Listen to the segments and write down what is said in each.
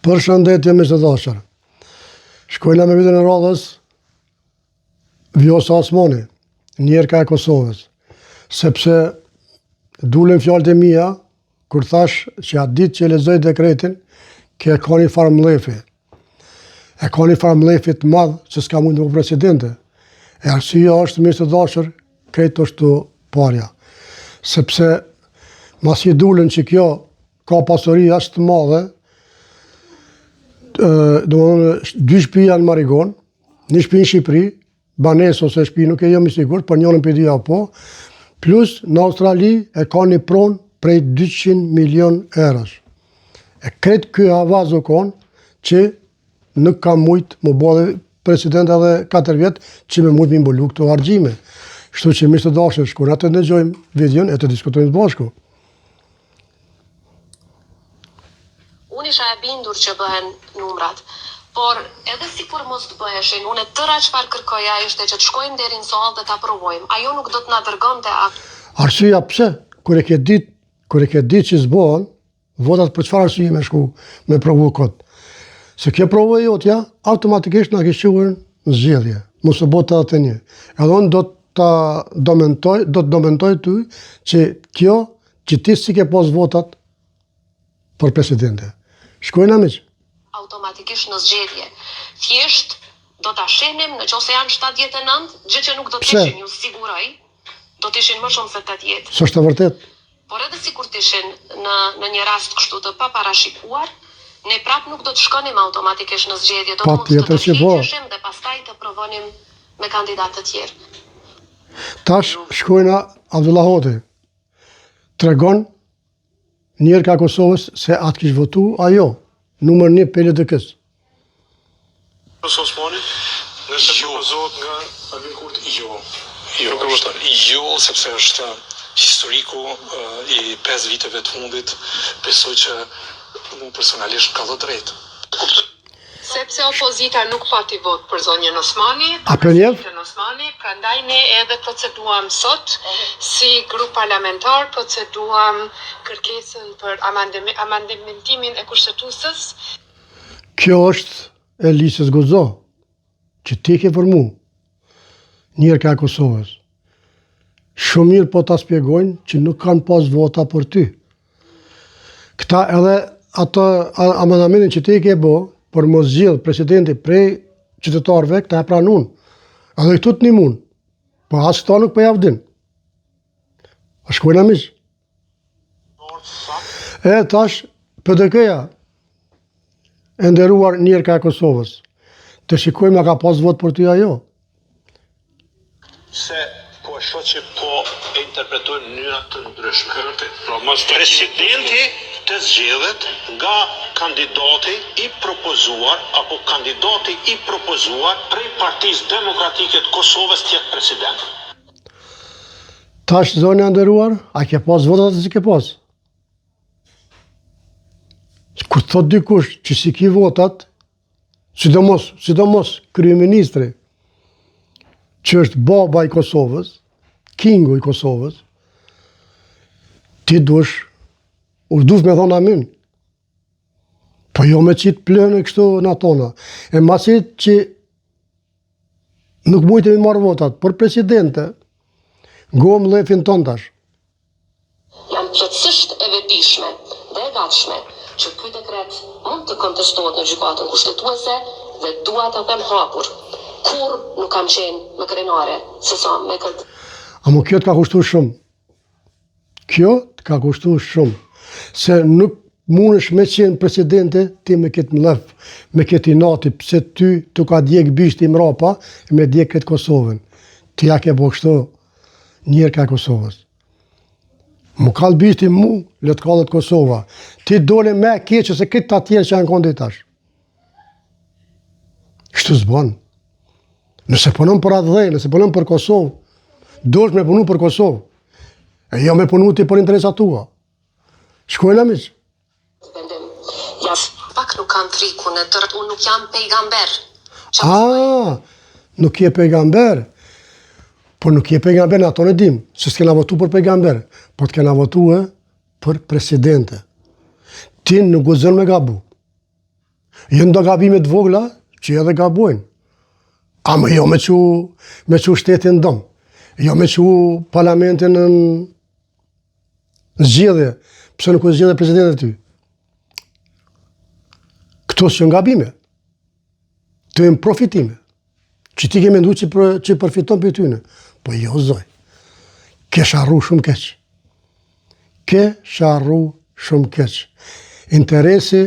Përshëndetje miq të dashur. Shkojna me vitën e radhës Vjosa Osmani, njerëka e Kosovës, sepse dulen fjalët e mia kur thash që atë ditë që lexoj dekretin, që e ka një farë mlefi. E ka një farë mlefi të madh që s'ka mund të bëjë presidente. E arsyeja është miq të dashur, këtë është të parja. Sepse masi dulen që kjo ka pasuri aq të madhe, dy shtëpi janë Marigon, një shtëpi në Shqipëri, banesë ose shtëpi nuk e jam i sigurt, për njërin për dy apo, plus në Australi e ka një pronë prej 200 milion eurosh. E kretë ky avaz u konë që nuk ka mujtë më bëhe president edhe 4 vjetë që me mujtë më imbolu këto argjime. Kështu që miq të dashur, shkojmë atë dëgjojmë videon e të diskutojmë bashku. Unë isha e bindur që bëhen numrat, por edhe si kur mos të bëheshin, unë tëra çfarë kërkoja ishte që të shkojmë deri në sallë dhe ta provojmë. Ajo nuk do të na dërgonte atë. Arsyeja pse? Kur e ke ditë që s'bëhen, votat për çfarë arsye me shku me provu kot. Se kjo provë jotja automatikisht na ke shuar në zgjedhje. Mos e bota atë një. Edhe unë do të dokumentoj ty që kjo që ti si ke pas votat për presidente. Shkojnë miq. Automatikisht në zgjedhje. Thjesht do ta shenim nëse janë 79, gjë që nuk do të ishin, ju siguroj, do të ishin më shumë se 80. S'është e vërtet? Por edhe sikur të ishin në një rast kështu të paparashikuar, ne prap nuk do të shkonim automatikisht në zgjedhje, do të përfaqësojmë dhe pastaj të provonim me kandidatë të tjerë. Tash shkojna Abdullah Hoti. Tregon njerëka e Kosovës se atë kishë votu ajo, numër 1 për LDK-s. Osmani, nëse propozohet nga Albin Kurti, jo, sepse është historiku i 5 viteve të fundit, besoj që mu personalisht ka dhënë drejt. Sepse opozita nuk pati vot për zonjën Osmani, prandaj ne edhe proceduam sot si grup parlamentar, proceduam kërkesën për amendimentimin e kushtetuesës. Kjo është e Lisës Goxha, që ti ke për mu, njerëka e Kosovës. Shumë mirë po ta spjegojnë që nuk kanë pas vota për ty. Këta edhe ato amendamentin që ti ke bo, për mos zgjidh presidenti prej qytetarëve, këta e pranun. Edhe këtu të nimun. Po as këta nuk po javdin. A shkojna miq. E tash PDK-ja e nderuar njerëka e Kosovës. Të shikojmë a ka pas vot për ty ajo. Se po e shoh që po e interpretojnë në mënyra të ndryshme. Presidenti të zgjedhet nga kandidati i propozuar apo kandidati i propozuar prej Partisë Demokratike të Kosovës të jetë president. Tash zonja e nderuar, a ke pas votat atë që ke pas? Kur thot dikush që si ki votat, sidomos kryeministri, që është baba i Kosovës, kingu i Kosovës, ti dush me thonë amin. Po jo me qitë plënë kështu në tona. E masit që nuk mujtë me marrë votat, për presidente, gom lefin ton tash. Janë plotësisht e vetëdijshme dhe e gatshme që ky dekret mund të kontestohet në gjykatën kushtetuese dhe dua të them hapur. Kur nuk kam qenë më krenare se sa me këtë. Amo kjo të ka kushtu shumë. Kjo të ka kushtu shumë. Se nuk mundesh me qenë presidente ti me këtë mlef, me këtë inati, pse ty të ka djek bishti mrapa e me djek këtë Kosovën. Ti ja ke bo kështu njerëka e Kosovës. Mu kallë bishti mu, le të kallët Kosova. Ti dole me keqë se këtë ta tjerë që janë kondi tash. Kështu s'bon. Nëse punon për atë dhej, nëse punon për Kosovë, dosh me punu për Kosovë. E jo me punu ti për interesat tua. Shkojna miq. Pak nuk kanë frikun e tërë, unë nuk jam pejgamber. Nuk je pejgamber. Por nuk je pejgamber, në ato në dim, se s'kena votu për pejgamber, por t'kena votu për presidente. Ti nuk gëzën me gabu. Jënë do gabimet vogla, që edhe gabojnë. Ama jo me që shtetin dëm. Jo me që parlamentin në zgjedhje. Pse nuk u zgjedhje presidentin ty? Këto që gabime. Të jenë profitime. Që ti ke mendu që përfiton për tyne. Po jo, zoj. Ke sharru shumë keq. Ke sharru shumë keq. Interesi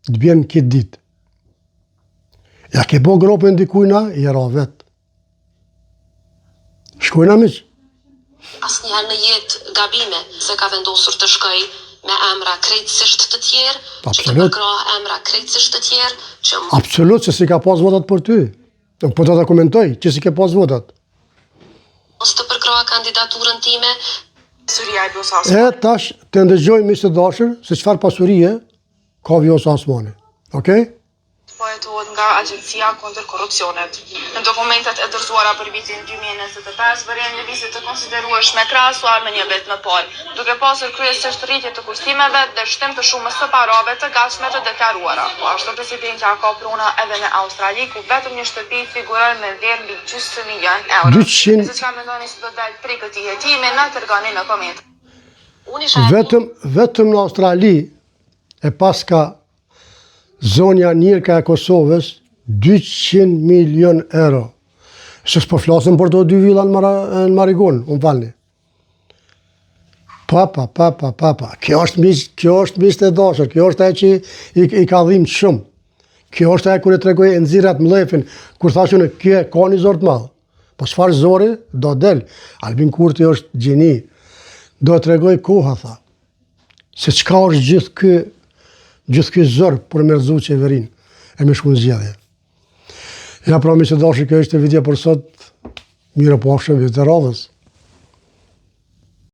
të bjen këtë ditë. Ja ke bo gropën dikujna, i ra vetë. Shkojna miq. Asnjëherë në jetë gabime se ka vendosur të shkoj me emra krejtësisht të tjerë, që të përkrah emra krejtësisht të tjerë, që Absolut, që si ka pas votat për ty. Po të komentoj, që si ke pas votat. mos të përkrah kandidaturën time. Syria e Vjosa Osmani. E tash të ndëgjoj miq të dashur se çfarë pasurie ka Vjosa Osmani. Okej? Po hetohet nga Agjencia kundër korrupsionit. Në dokumentet e dorëzuara për vitin 2025 vëren lëvizje të konsiderueshme krahasuar me një vit më parë, duke pasur kryesisht rritje të kushtimeve dhe shtim të shumës së parave të gatshme të deklaruara. Po ashtu presidentja ka pruna edhe në Australi, ku vetëm një shtëpi figuron me vlerë mbi 200 milion euro. 200 Se çka mendoni se do dalë prej këtij hetimi, na tregoni në koment. Unë isha Vetëm në Australi e pas ka zonja Nirka e Kosovës 200 milion euro. Se s'po flasëm për të dy villa në Marigon, unë falni. Pa. Kjo është miq të dashur, kjo është ajo që i ka dhimbë shumë. Kjo është ajo kur e tregoj e nxirrat mllefin, kur thashë në kjo ka një zor të madh. Po çfarë zori do del? Albin Kurti është gjeni. Do të tregoj koha, tha. Se çka është gjithë ky zor për me rrezu qeverin e me shku në zgjedhje. Ja pra miq të dashur, kjo është video për sot. Mirë po, afshëm vit të radhës.